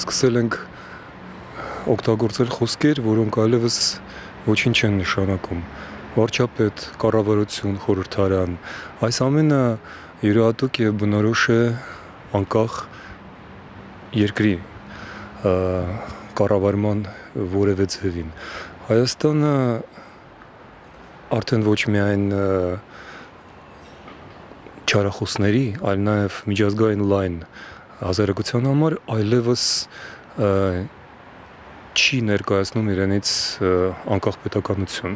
սկսել ենք օգտագործել խոսքեր, որոնք այլևս ոչինչ չեն նշանակում։ Վարչապետ, կառավարություն, խորհրդարան, այս ամենը յուրահատուկ եւ բնորոշ է անկախ երկրի կառավարման որևէ ձևին։ Հայաստանը արդեն ոչ միայն չարախոսների, այլ նաեւ միջազգային լայն հասարակության համար այլևս չի ներկայացնում իրենից անկախ պետականություն։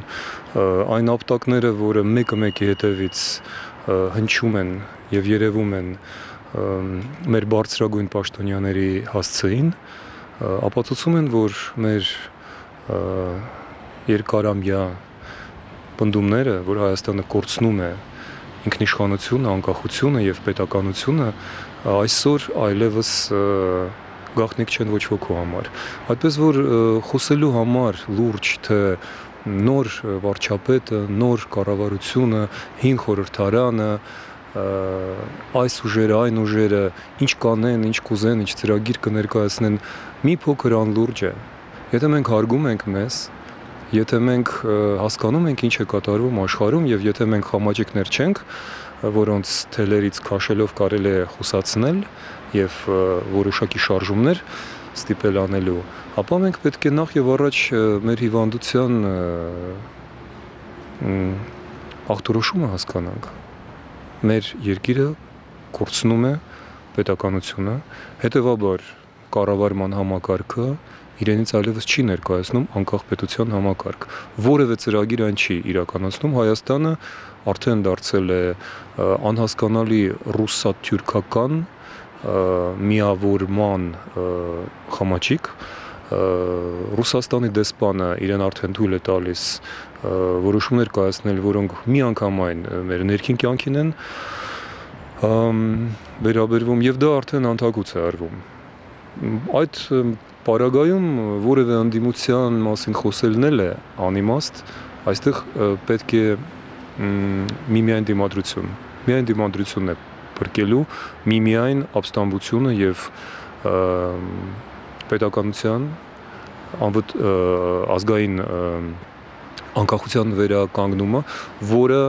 Այն ապտակները, որը մեկը մեկի հետևից հնչում են եւ երևում են մեր բարձրագույն պաշտոնյաների հասցեին, ապացուցում են, որ մեր երկարամյա պնդումները, որ Հայաստանը կորցնում է ինքնիշխանությունը, անկախությունը եւ պետականությունը, այսօր այլևս գաղտնիք չեն ոչ ոքի համար։ Այդպես որ խոսելու համար լուրջ թե նոր վարչապետը, նոր կառավարությունը, հին խորհրդարանը, այս ուժերը, այն ուժերը, ինչ կանեն, ինչ կուզեն, ինչ ծրագիր կներկայացնեն, մի փոքր անլուրջ է։ Եթե մենք հարգում ենք մեզ, եթե մենք հասկանում ենք ինչ է կատարվում աշխարհում եւ եթե մենք խամաճիկներ չենք, որոնց թելերից քաշելով կարելի է խուսացնել եւ որոշակի շարժումներ ստիպել անելու, ապա մենք պետք է նախ եւ առաջ մեր հիվանդության ախտորոշումը հասկանանք։ Մեր երկիրը կորցնում է պետականությունը, հետեւաբար կառավարման համակարգը իրենից այլևս չի ներկայացնում անկախ պետության համակարգ։ Որևէ ծրագիր այն չի իրականացնում, Հայաստանը արդեն դարձել է անհասկանալի ռուսա-թյուրքական միավորման խամաճիկ։ Ռուսաստանի դեսպանը իրեն արդեն թույլ է տալիս որոշումներ կայացնել, որոնք միանգամայն մեր ներքին կյանքին են վերաբերվում եւ դա արդեն անթակուց է արվում։ Այդ պարագայում որևէ ընդդիմության մասին խոսելն էլ է անիմաստ, այստեղ պետք է միմիայն դիմադրությունն է բրկելու միմիայն ապստամբությունը եւ պետականության ազգային անկախության վերականգնումը, որը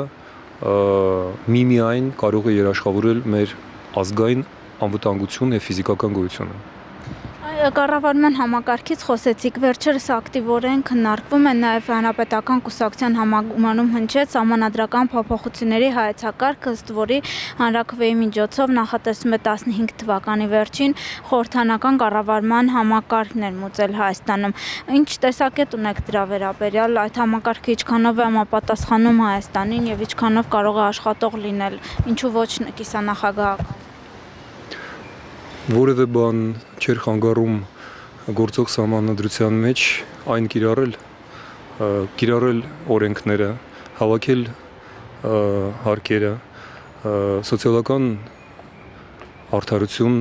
միմիայն կարող է երաշխավորել մեր ազգային անվտանգությունն եւ ֆիզիկական գոյությունը։ Կառավարման համակարգից խոսեցիք, վերջերս ակտիվորեն քննարկվում է նաև հանրապետական կուսակցության համագումարում հնչեց սահմանադրական փոփոխությունների հայեցակարգը, ըստ որի հանրաքվեի միջոցով նախատեսվում է 15 թվականի վերջին խորհրդանական կառավարման համակարգ ներմուծել Հայաստանում։ Ինչ տեսակետ ունեք դրա վերաբերյալ, այդ համակարգը ինչքանով է համապատասխանում Հայաստանին եւ ինչքանով կարող է աշխատող լինել, ինչու ոչ կիսանախագահական։ Որևէ բան չէր խանգարում գործող սահմանադրության մեջ այն կիրառել օրենքները, հավաքել հարկերը, սոցիալական արդարություն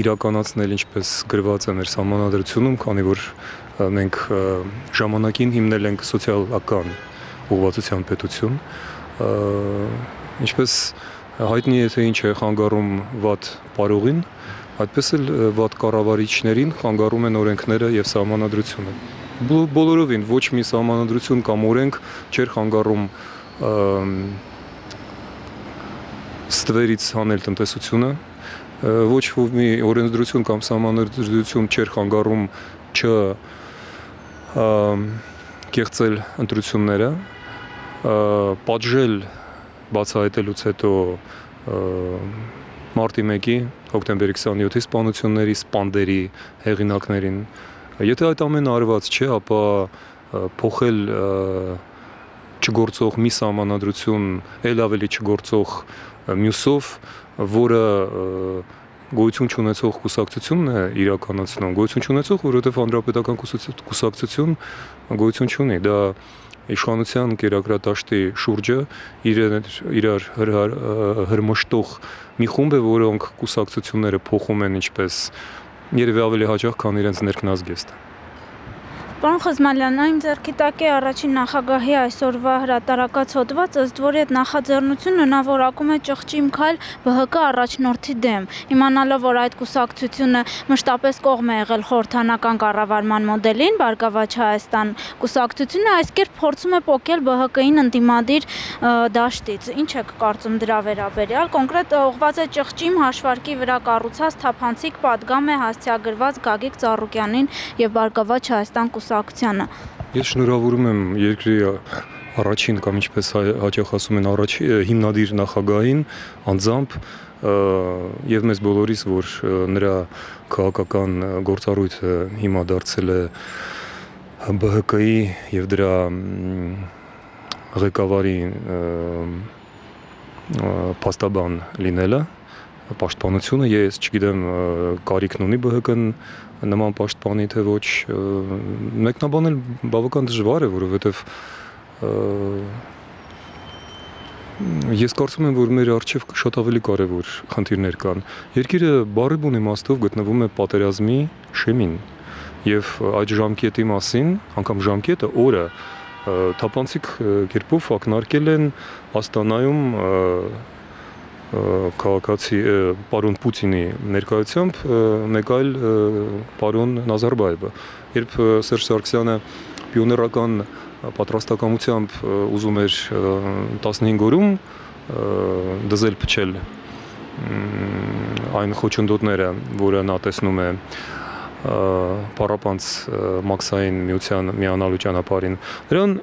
իրականացնել, ինչպես գրված է մեր սահմանադրությունում, քանի որ մենք ժամանակին հիմնել ենք սոցիալական ուղղվածության պետություն, ինչպես հայտնի է, թե ինչ է խանգարում վատ պարողին, այդպես էլ վատ կառավարիչներին խանգարում են օրենքները եւ սահմանադրությունը։ Բոլորովին ոչ մի սահմանադրություն կամ օրենք չէր խանգարում ստվերից հանել տնտեսությունը, ոչ մի օրենսդրություն կամ սահմանադրություն չէր խանգարում կեղծել ընտրությունները, պատժել բացահայտելուց հետո մարտի 1-ի, հոկտեմբերի 27-ի սպանությունների, սպանդերի հեղինակներին։ Եթե այդ ամենը արված չէ, ապա փոխել չգործող մի սահմանադրություն, ել ավելի չգործող մյուսով, որը գոյություն չունեցող կուսակցությունն է իրականացնում, գոյություն չունեցող, որովհետև հանրապետական կուսակցություն գոյություն չունի, դա իշխանության կերակրատաշտի շուրջը իրար հրմշտող մի խումբ է, որոնք կուսակցությունները փոխում են ինչպես երևի ավելի հաճախ, քան իրենց ներքնազգեստը։ Պարոն Խզմալյան, այն ձեռքի տակ է առաջին նախագահի այսօրվա հրատարակած հոդված, ըստ որի այդ նախաձեռնությունը նա որակում է ճղճիմ քայլ ԲՀԿ առաջնորդի դեմ, իմանալով, որ այդ կուսակցությունը մշտապես կողմ է եղել խորհրդանական կառավարման մոդելին, Բարգավաճ Հայաստան կուսակցությունը այս կերպ փորձում է պոկել ԲՀԿ-ին ընդդիմադիր դաշտից։ Ինչ եք կարծում դրա վերաբերյալ? Կոնկրետ ուղղված է ճղճիմ հաշվարկի վրա կառուցած թափանցիկ պատգամ է հասցեագրված Գագիկ Ծառուկյանին եւ Բարգավաճ Հայաստան կուսակցությանը։ Ես շնորհավորում եմ երկրի առաջին կամ ինչպես հաճախ ասում են հիմնադիր նախագահին անձամբ եւ մեզ բոլորիս, որ նրա քաղաքական գործառույթը հիմա դարձել է ԲՀԿ-ի եւ դրա ղեկավարի փաստաբան լինելը, պաշտպանությունը, ես չգիտեմ կարիքն ունի ԲՀԿ-ն նման պաշտպանի թե ոչ, մեկնաբանել բավական դժվար է, որովհետև ես կարծում եմ, որ մեր առջև շատ ավելի կարևոր խնդիրներ կան։ Երկիրը բառի իմաստով գտնվում է պատերազմի շեմին եւ այդ ժամկետի մասին, անգամ ժամկետը օրը թափանցիկ կերպով ակնարկել են Աստանայում քաղաքացի պարոն Պուտինի ներկայությամբ մեկ այլ պարոն Նազարբաևը, երբ Սերժ Սարգսյանը պիոներական պատրաստակամությամբ ուզում էր 15 օրում դզել փչել այն խոչընդոտները, որը նա տեսնում է պարապանց մաքսային միության միանալու ճանապարհին, նրան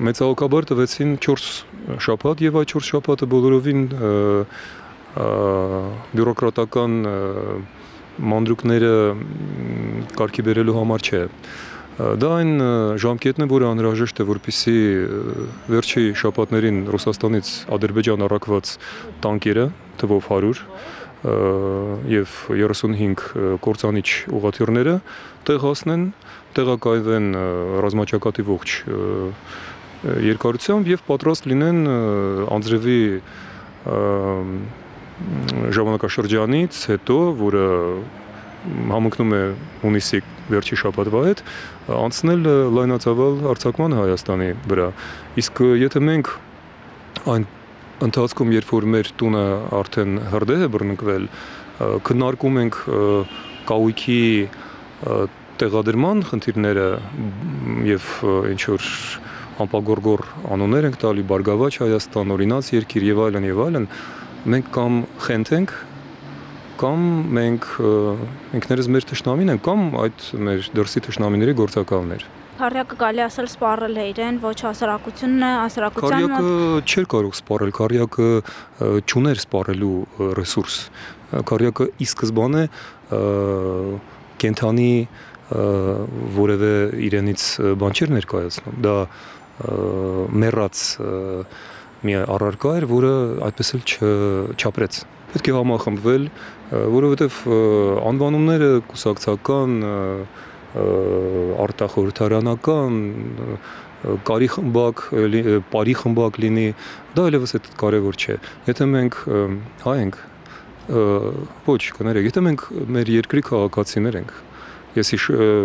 մեծահոգաբար տվեցին 4 շաբաթ եւ այդ 4 շաբաթը բոլորովին բյուրոկրատական մանրուքները կարգի բերելու համար չէ։ Դա այն ժամկետն է, որը անհրաժեշտ է, որպեսզի վերջի շաբաթներին Ռուսաստանից Ադրբեջան առաքված տանկերը թվով 100 եւ 35 կործանիչ ուղղաթիռները տեղացնեն, տեղակայվեն ռազմաճակատի ողջ երկարությամբ եւ պատրաստ լինեն անձրևի ժամանակաշրջանից հետո, որը համընկնում է հունիսի վերջի շաբաթվա հետ, անցնել լայնածավալ արձակման Հայաստանի վրա։ Իսկ եթե մենք այն ընթացքում, երբ որ մեր տունը արդեն հրդեհ է բռնկվել, քննարկում ենք կահույքի տեղադրման խնդիրները եւ ինչ որ անպագորգոր անուններ ենք տալի, Բարգավաճ Հայաստան, օրինաց երկիր եւ այլն, մենք կամ խենթենք, կամ մենք ինքներս մեր թշնամին ենք, կամ այդ մեր դրսի թշնամիների գործակալներ։ Քարյակը կարելի ասել սպառել է իրեն, ոչ հասարակությունն է, հասարակության մոտ։ Քարյակը չէր կարող սպառել, Քարյակը չուներ սպառելու ռեսուրս։ Քարյակը ի սկզբանե կենթանի որևէ իրենից բան չէր ներկայացնում։ Դա մեռած մի առարկա էր, որը այդպես էլ չապրեց։ Պետք է համախմբվել, որովհետև անվանումները կուսակցական, արտախորհրդարանական, կարի խմբակ, պարի խմբակ լինի, դա այլևս այդ կարևոր չէ։ Եթե մենք հայ ենք, ոչ, կներեք, եթե մենք մեր երկրի քաղաքացիներ ենք, ես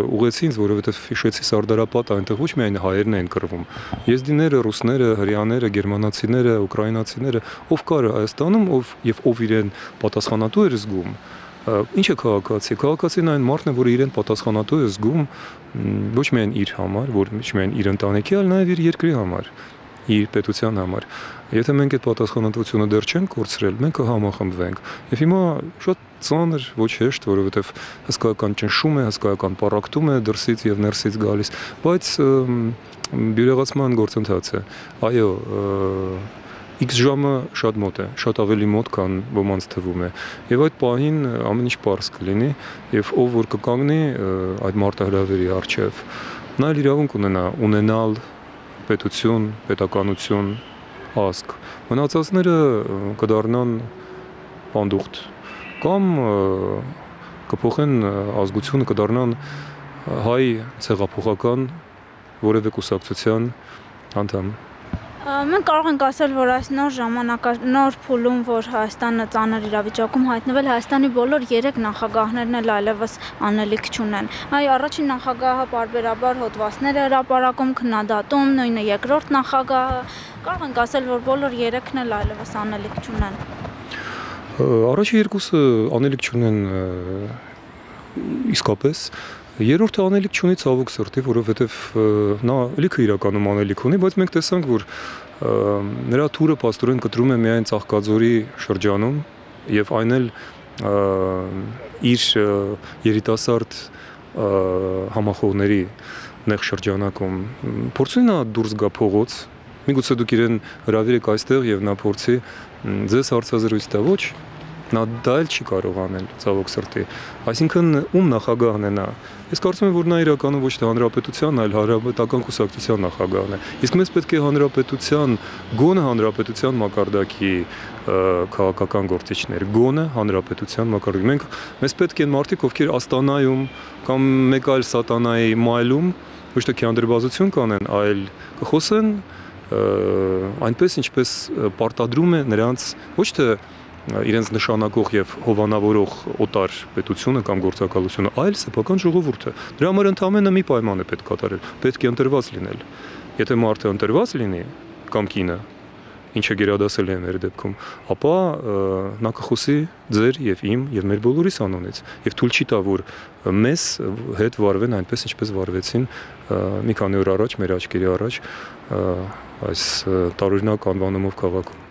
ուղեցի ինձ, որովհետև հիշեցի Սարդարապատը, այնտեղ ոչ միայն հայերն են կռվում, եզդիները, ռուսները, հրեաները, գերմանացիները, ուկրաինացիները, ով կար Հայաստանում, ով իրեն պատասխանատու էր զգում, ինչ է քաղաքացի։ Քաղաքացին այն մարդն է, որը իրեն պատասխանատու է զգում ոչ միայն իր համար, ոչ միայն իր ընտանիքի, այլ նաև իր երկրի համար, իր պետության համար։ Եթե մենք այդ պատասխանատվությունը դեռ չենք կորցրել, մենք կհամախմբվենք։ Եվ հիմա շատ ծանր, ոչ հեշտ, որովհետև հսկայական ճնշում է, հսկայական պառակտում է դրսից եւ ներսից գալիս, բայց բյուրեղացման գործընթաց է։ Այո, X ժամը շատ մոտ է, շատ ավելի մոտ, քան ոմանց թվում է։ Եվ այդ պահին ամեն ինչ պարզ կլինի, եւ ով որ կկանգնի այդ մարտահրավերի առջև, նա էլ իրավունք ունենալ պետություն, պետականություն, ազգ։ Մնացածները կդառնան պանդուխտ կամ կփոխեն ազգությունը, կդառնան հայ ցեղափոխական որևէ կուսակցության անդամ։ Մենք կարող ենք ասել, որ այս նոր փուլում, որ Հայաստանը ծանր իրավիճակում հայտնվել, Հայաստանի բոլոր 3 նախագահներն էլ այլևս անելիք չունեն։ Այ առաջին նախագահը պարբերաբար հոդվածներ է հրապարակում, քննադատում, նույնը երկրորդ նախագահը, կարող ենք ասել, որ բոլոր 3-ն էլ այլևս անելիք չունեն։ Առաջի երկուսը անելիք չունեն իսկապես, երրորդը անելիք չունի ցավոք սրտի, որովհետև նա լիքը իրականում անելիք ունի, բայց մենք տեսանք, որ նրա թուրը փաստորեն կտրում է միայն Ծաղկաձորի շրջանում եւ այն էլ իր երիտասարդ համախոհների նեղ շրջանակում փորձի նա դուրս գա փողոց, միգուցե դուք իրեն հրավիրեք այստեղ եւ նա փորձի ձեզ հարցազրույց տա, ոչ, նա դա էլ չի կարող անել ցավոք սրտի, այսինքն ում նախագահն է նա։ Ես կարծում եմ, որ նա իրականում ոչ թե հանրապետության, այլ հանրապետական կուսակցության նախագահն է։ Իսկ մեզ պետք է հանրապետության, գոնե հանրապետության մակարդակի քաղաքական գործիչներ, գոնե հանրապետության մակարդակի։ Մեզ պետք են մարդիկ, ովքեր Աստանայում կամ մեկ այլ սատանայի մայլում ոչ թե քանդրբազություն կանեն, այլ կխոսեն այնպես, ինչպես պարտադրում է նրանց ոչ թե իրենց նշանակող եւ հովանավորող օտար պետությունը կամ գործակալությունը, այլ սեփական ժողովուրդը։ Դրա համար ընդամենը մի պայման է պետք կատարել, պետք է ընտրված լինել։ Եթե մարդը ընտրված լինի կամ կինը, ինչը գերադասել է մեր դեպքում, ապա նա կխոսի ձեր եւ իմ եւ մեր բոլորիս անունից եւ թույլ չի տա, որ մեզ հետ վարվեն այնպես, ինչպես վարվեցին մի քանի օր առաջ մեր աչքերի առաջ այս տարօրինակ անվանումով քաղաքում։